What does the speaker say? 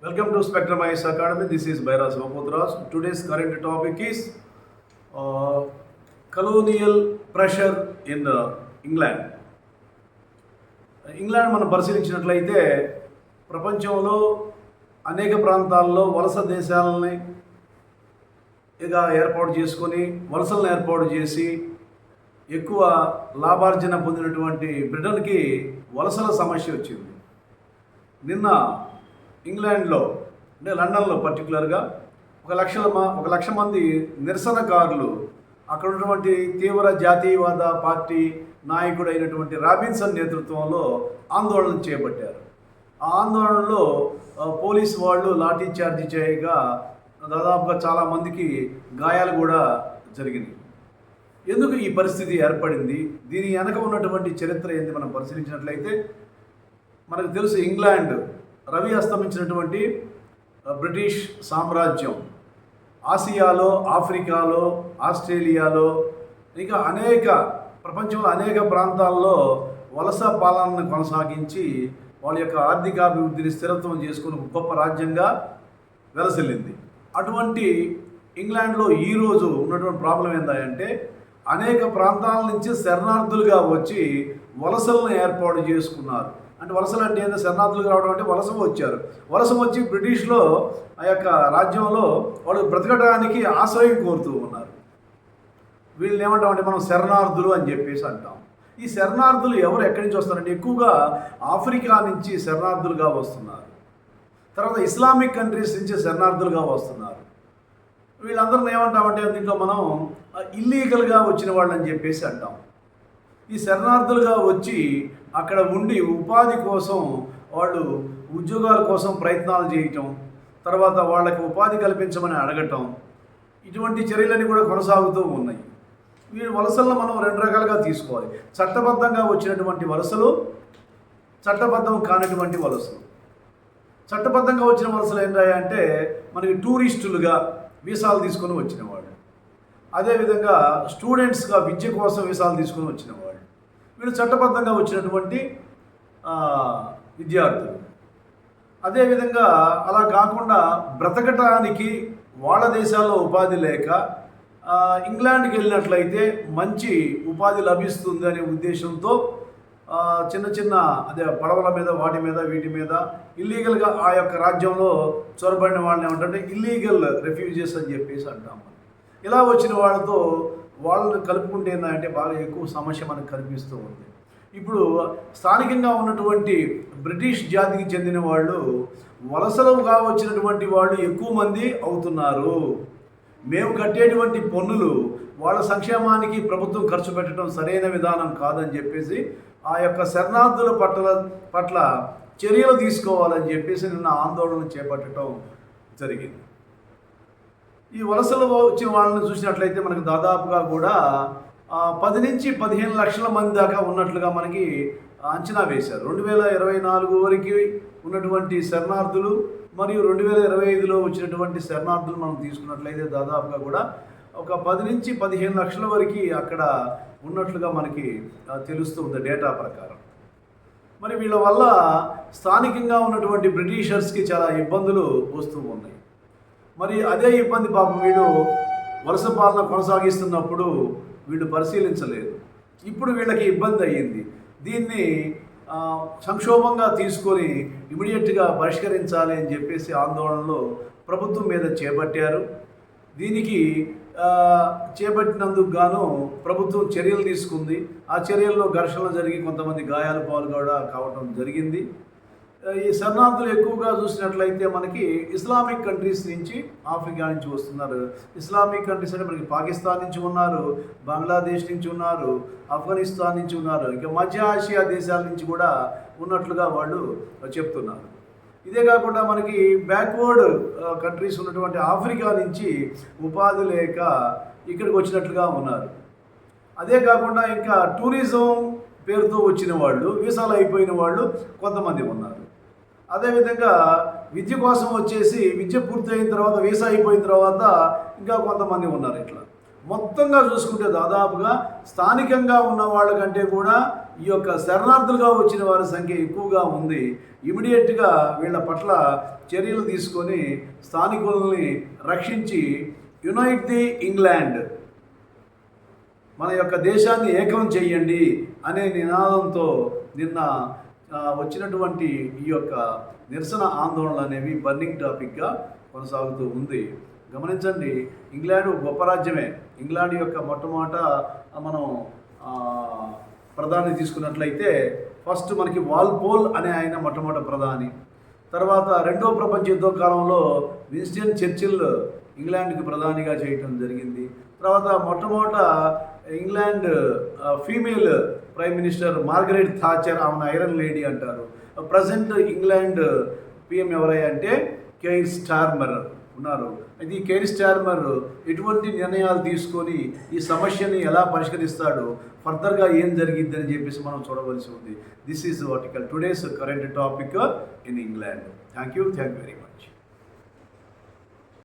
Welcome to Spectrum IS Academy. This is Bhaira Sivaputraj. Today's current topic is colonial pressure in England. England మనం పరిశీలించినట్లయితే ప్రపంచంలో అనేక ప్రాంతాల్లో వలస దేశాలని ఏర్పాటు చేసుకొని వలసలను ఏర్పాటు చేసి ఎక్కువ లాభార్జన పొందినటువంటి బ్రిటన్కి వలసల సమస్య వచ్చింది. నిన్న ఇంగ్లాండ్లో అంటే లండన్లో పర్టికులర్గా ఒక లక్ష మంది నిరసనకారులు అక్కడ ఉన్నటువంటి తీవ్ర జాతీయవాద పార్టీ నాయకుడు అయినటువంటి రాబిన్సన్ నేతృత్వంలో ఆందోళన చేపట్టారు. ఆ ఆందోళనలో పోలీసు వాళ్ళు లాఠీ చార్జీ చేయగా దాదాపుగా చాలామందికి గాయాలు కూడా జరిగినాయి. ఎందుకు ఈ పరిస్థితి ఏర్పడింది, దీని వెనక ఉన్నటువంటి చరిత్ర ఏంది మనం పరిశీలించినట్లయితే మనకు తెలుసు, ఇంగ్లాండ్ రవి అస్తమించినటువంటి బ్రిటిష్ సామ్రాజ్యం ఆసియాలో, ఆఫ్రికాలో, ఆస్ట్రేలియాలో ఇంకా ప్రపంచంలో అనేక ప్రాంతాల్లో వలస పాలనను కొనసాగించి వాళ్ళ యొక్క ఆర్థికాభివృద్ధిని స్థిరత్వం చేసుకుని గొప్ప రాజ్యంగా వెలసిల్లింది. అటువంటి ఇంగ్లాండ్లో ఈరోజు ఉన్నటువంటి ప్రాబ్లం ఏంటంటే అనేక ప్రాంతాల నుంచి శరణార్థులుగా వచ్చి వలసలను ఏర్పాటు చేసుకున్నారు. అంటే వలసలు అంటే ఏంటంటే శరణార్థులుగా రావడం అంటే వలస వచ్చి బ్రిటిష్లో ఆ యొక్క రాజ్యంలో వాళ్ళు బ్రతకడానికి ఆశ్రయం కోరుతూ ఉన్నారు. వీళ్ళని ఏమంటామంటే మనం శరణార్థులు అని చెప్పేసి అంటాం. ఈ శరణార్థులు ఎవరు ఎక్కడి నుంచి వస్తారంటే ఎక్కువగా ఆఫ్రికా నుంచి శరణార్థులుగా వస్తున్నారు. తర్వాత ఇస్లామిక్ కంట్రీస్ నుంచి శరణార్థులుగా వస్తున్నారు. వీళ్ళందరిని ఏమంటామంటే దీంట్లో మనం ఇల్లీగల్గా వచ్చిన వాళ్ళని చెప్పేసి అంటాం. ఈ శరణార్థులుగా వచ్చి అక్కడ ఉండి ఉపాధి కోసం వాళ్ళు ఉద్యోగాల కోసం ప్రయత్నాలు చేయటం, తర్వాత వాళ్ళకి ఉపాధి కల్పించమని అడగటం, ఇటువంటి చర్యలన్నీ కూడా కొనసాగుతూ ఉన్నాయి. వీళ్ళ వలసలను మనం రెండు రకాలుగా తీసుకోవాలి. చట్టబద్ధంగా వచ్చినటువంటి వలసలు, చట్టబద్ధం కానటువంటి వలసలు. చట్టబద్ధంగా వచ్చిన వలసలు ఏంటంటే మనకి టూరిస్టులుగా వీసాలు తీసుకొని వచ్చిన వాళ్ళు, అదేవిధంగా స్టూడెంట్స్గా విద్య కోసం వీసాలు తీసుకొని వచ్చిన వాళ్ళు. వీళ్ళు చట్టబద్ధంగా వచ్చినటువంటి విద్యార్థులు. అదేవిధంగా అలా కాకుండా బ్రతకటానికి వాళ్ళ దేశాల్లో ఉపాధి లేక ఇంగ్లాండ్కి వెళ్ళినట్లయితే మంచి ఉపాధి లభిస్తుంది అనే ఉద్దేశంతో చిన్న పడవల మీద వీటి మీద ఇల్లీగల్గా ఆ యొక్క రాజ్యంలో చొరబడిన వాళ్ళని ఏమంటే ఇల్లీగల్ రెఫ్యూజెస్ అని చెప్పేసి అంటాం. ఇలా వచ్చిన వాళ్ళని కలుపుకుంటే ఏంటంటే బాగా ఎక్కువ సమస్య మనకు కనిపిస్తూ ఉంది. ఇప్పుడు స్థానికంగా ఉన్నటువంటి బ్రిటిష్ జాతికి చెందిన వాళ్ళు వలసలుగా వచ్చినటువంటి వాళ్ళు ఎక్కువ మంది అవుతున్నారు. మేము కట్టేటువంటి పన్నులు వాళ్ళ సంక్షేమానికి ప్రభుత్వం ఖర్చు పెట్టడం సరైన విధానం కాదని చెప్పేసి ఆ యొక్క శరణార్థుల పట్ల చర్యలు తీసుకోవాలని చెప్పేసి నిన్న ఆందోళన చేపట్టడం జరిగింది. ఈ వలసలు వచ్చిన వాళ్ళని చూసినట్లయితే మనకు దాదాపుగా కూడా 10 నుంచి 15 లక్షల మంది దాకా ఉన్నట్లుగా మనకి అంచనా వేశారు. 2024 వరకు ఉన్నటువంటి శరణార్థులు మరియు 2025లో వచ్చినటువంటి శరణార్థులు మనం తీసుకున్నట్లయితే దాదాపుగా కూడా ఒక 10 నుంచి 15 లక్షల వరకు అక్కడ ఉన్నట్లుగా మనకి తెలుస్తుంది డేటా ప్రకారం. మరి వీళ్ళ వల్ల స్థానికంగా ఉన్నటువంటి బ్రిటిషర్స్కి చాలా ఇబ్బందులు వస్తూ ఉన్నాయి. మరి అదే ఇబ్బంది పాపం వీళ్ళు వలస పాలన కొనసాగిస్తున్నప్పుడు వీళ్ళు పరిశీలించలేదు. ఇప్పుడు వీళ్ళకి ఇబ్బంది అయ్యింది. దీన్ని సంక్షోభంగా తీసుకొని ఇమీడియట్గా పరిష్కరించాలి అని చెప్పేసి ఆందోళనలో ప్రభుత్వం మీద చేపట్టారు. దీనికి చేపట్టినందుకు గాను ప్రభుత్వం చర్యలు తీసుకుంది. ఆ చర్యల్లో ఘర్షణలు జరిగి కొంతమంది గాయాల పాలు కూడా కావటం జరిగింది. ఈ శరణార్థులు ఎక్కువగా చూసినట్లయితే మనకి ఇస్లామిక్ కంట్రీస్ నుంచి, ఆఫ్రికా నుంచి వస్తున్నారు. ఇస్లామిక్ కంట్రీస్ అంటే మనకి పాకిస్తాన్ నుంచి ఉన్నారు, బంగ్లాదేశ్ నుంచి ఉన్నారు, ఆఫ్ఘనిస్తాన్ నుంచి ఉన్నారు, ఇంకా మధ్య ఆసియా దేశాల నుంచి కూడా ఉన్నట్లుగా వాళ్ళు చెప్తున్నారు. ఇదే కాకుండా మనకి బ్యాక్వర్డ్ కంట్రీస్ ఉన్నటువంటి ఆఫ్రికా నుంచి ఉపాధి లేక ఇక్కడికి వచ్చినట్లుగా ఉన్నారు. అదే కాకుండా ఇంకా టూరిజం పేరుతో వచ్చిన వాళ్ళు, వీసాలు అయిపోయిన వాళ్ళు కొంతమంది ఉన్నారు. అదేవిధంగా విద్య కోసం వచ్చేసి విద్య పూర్తి అయిన తర్వాత వీసా అయిపోయిన తర్వాత ఇంకా కొంతమంది ఉన్నారు. ఇట్లా మొత్తంగా చూసుకుంటే దాదాపుగా స్థానికంగా ఉన్న వాళ్ళకంటే కూడా ఈ యొక్క శరణార్థులుగా వచ్చిన వారి సంఖ్య ఎక్కువగా ఉంది. ఇమీడియట్గా వీళ్ళ పట్ల చర్యలు తీసుకొని స్థానికుల్ని రక్షించి యునైట్ ది ఇంగ్లాండ్, మన యొక్క దేశాన్ని ఏకం చెయ్యండి అనే నినాదంతో నిన్న వచ్చినటువంటి ఈ యొక్క నిరసన ఆందోళనలు అనేవి బర్నింగ్ టాపిక్గా కొనసాగుతూ ఉంది. గమనించండి, ఇంగ్లాండ్ గొప్ప రాజ్యమే. ఇంగ్లాండ్ యొక్క మొట్టమొదట మనం ప్రధాని తీసుకున్నట్లయితే ఫస్ట్ మనకి వాల్పోల్ అనే ఆయన మొట్టమొదటి ప్రధాని. తర్వాత రెండో ప్రపంచ యుద్ధ కాలంలో విన్స్టన్ చర్చిల్ ఇంగ్లాండ్కి ప్రధానిగా చేయటం జరిగింది. తర్వాత మొట్టమొదట England female prime minister Margaret Thatcher, ఆమెను ఐరన్ లేడీ అంటారు. ప్రజెంట్ ఇంగ్లాండ్ పిఎం ఎవరై అంటే కేర్ స్టార్మర్ ఉన్నారు. అయితే ఈ కేర్ స్టార్మర్ ఎటువంటి నిర్ణయాలు తీసుకొని ఈ సమస్యని ఎలా పరిష్కరిస్తాడో, ఫర్దర్గా ఏం జరిగిద్దని చెప్పేసి మనం చూడవలసి ఉంది. దిస్ ఈజ్ వాటికల్ today's current topic in England. Thank you very much.